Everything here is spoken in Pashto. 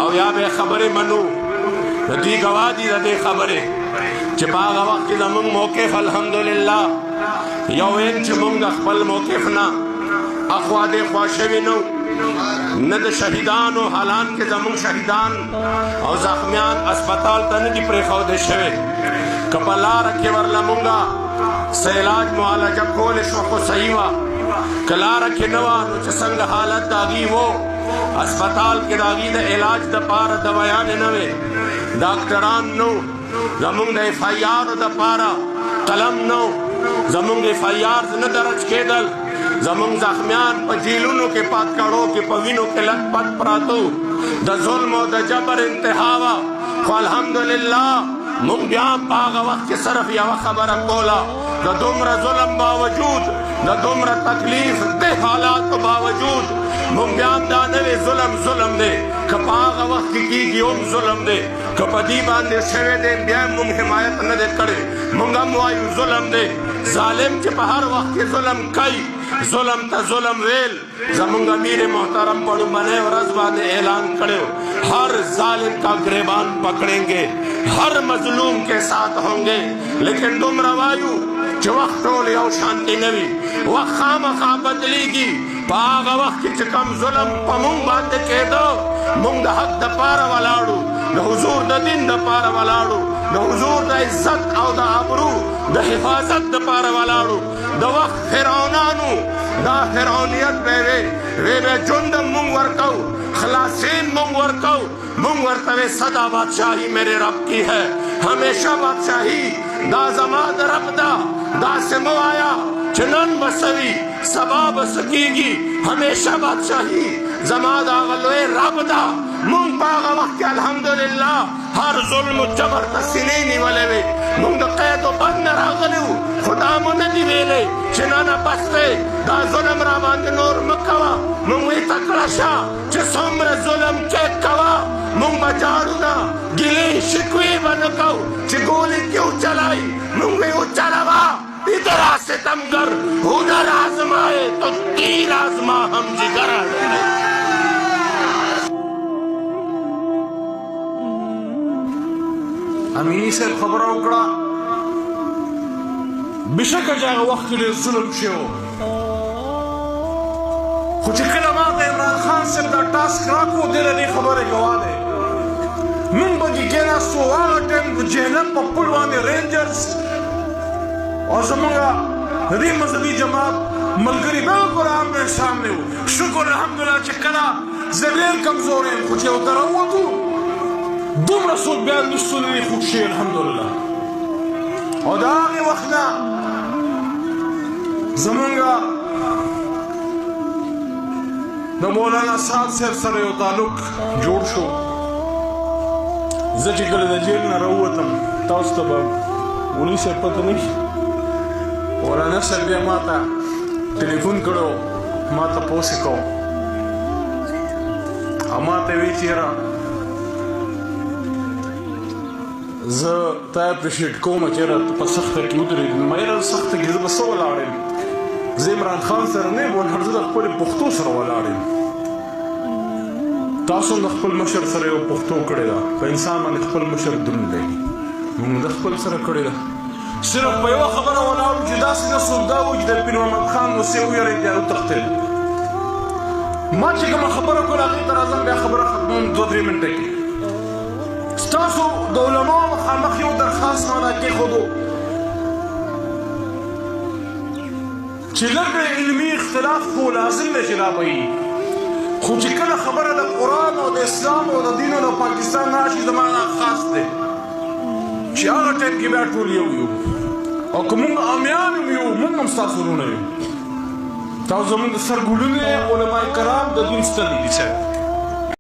او یا به خبرې منو د دوی ګواه دي د دې خبرې چې په هغه وخت کې زموږ موقف الحمدلله یو چې موږ د خپل موقف نه اخوا دېخوا شوي نه نه د شهیدانو حالان کې زموږ شهیدان او زخمیان اسپتال ته نه دي پرېښودې شوي که په لاره کې ورله مونږه څه علاج معالجه کولی شوه خو صحیح وه که لاره کې نه وه نو چې څنګه حالت د هغې و اسپتال کې د هغې د علاج دپاره دوایانې نه وې ډاکټران نه زمونږ د اف آی آرو دپاره قلم نه زمونږ اف آی آرز نه درج کېدل زمونږ زخمیان په جیلونو کې پاتکړو کې په وینو کې لت پت پراتو د ظلم او د جبر انتها وه خو الحمدلله مونږ بیا په هغه وخت کې صرف یوه خبره کوله د دومره ظلم باوجود د دومره تکلیف د حالاتو باوجود مونږ بیا هم دا نه وی ظلم دی که په هغه وخت کې کېږي هم ظلم دی که په دې باندې شوی دی بیا هم مونږ حمایت نه دی کړی مونږ هم وایو ظلم دی ظالم چې په هر وخت کې ظلم کوي ظلم ته ظلم ویل زمونږ امیر محترم په لومړنۍ ورځ باندې اعلان کړی ہر ظالم کا گریبان پکڑیں گے ہر مظلوم کے ساتھ ہوں گے لیکن دومره وایو چې وخت ټول یو شانتي نه وي وخت خامخا بدلیږي په هغه وخت کې چې کوم ظلم په مونږ باندې کېده مونږ د حق دپاره ولاړو د حضور د دین دپاره ولاړو د حضور د عزت او د ابرو د حفاظت دپاره ولاړو د وخت فرعونانو دا فرعونیت به وی به جندم مونږ ورکو خلاصین مونږ ورکو مونږ ورته وی صدا بادشاہی میرے رب کی ہے ہمیشہ بادشاہی دا زما د رب دا داسې مه وایه چې نن به سوي سبا به څه کېږي همیشه بادشاهي زما د هغه لوی رب ده مونږ په هغه وخت کې الحمدلله هر ظلم و جبر ته سینې نیولې وې مونږ د قید و بند نه راغلي وو خو دا مو نه دي ویلی چې نه نه بس دی دا ظلم را باندې نور مه کوه مونږ وی تکړه شه چې څومره ظلم چیک کوه مونږ به جاړو نه ګیلې شکوې به نه کوو چې ګولې کیوں چلائی مونږ وی وچلوه ادھر آ ستمگر ادھر آزمائے تو تیر آزما ہم جگر امینی صاحب خبره وکړه بشکه چې هغه وخت کې ډېر ظلم شوی خو چې کله ما ته عمران خان صاحب دا ټاسک راکړو دی د دې خبرې ګواه دی موږ به کې کېناستو هغه ټایم د جهنم په پل باندې رینجرز اور زمونږ د دې مذهبي جماعت ملګري بالکل آمنے سامنے وو شکر الحمدلله چې کله زه ډېر کمزور یم خو چې ورته راووتو دومره څوک بیا نشو نه دي خوږ شوي الحمدلله او د هغې وخت نه زمونږ د مولانا سعد صاحب سره یو تعلق جوړ شو زه چې کله د جیل نه راووتم تاسو ته به ولي صاحب پته نه وي مولانا صاحب بیا ما ته ټلیفون کړو ما ته پوس یې کو او ما ته وی چې یاره زه تا اپریشیټ کوم چې یاره ته په سخته کې ودرېدې ما یاره سخته کې زه به څه ولاړ یم زه عمران خان سره نه یم ولاړ زه د خپلې پښتو سره ولاړ یم تاسو هم د خپل مشر سره یو پښتو کړې ده په انسان باندې خپل مشر دروند لګي موږ د خپل سره کړې ده صرف په یوه خبره ولاړو چې داسې نه څوک دا وو چې د پیر محمد خان موسې وویرېد بیا وتښتېد ما چې کومه خبره کوله هغې ته راځم بیا خبره ختموم 2-3 منټه کې ستاسو د علماو مخامخ یو درخواست مانا کېښودو چې لږ علمي اختلاف خو لازم دی چې رابهیي خو چې کله خبره د قرآن او د اسلام او د دین او د پاکستان راشي زما نه خاص دی چې هغه ټایم کې بیا ټول یو یو او که مونږ امیان هم یو مونږ هم ستاسو وروڼه یو تاسو زمونږ د سرګوډونې علما کرام د دین ستر دي صاحب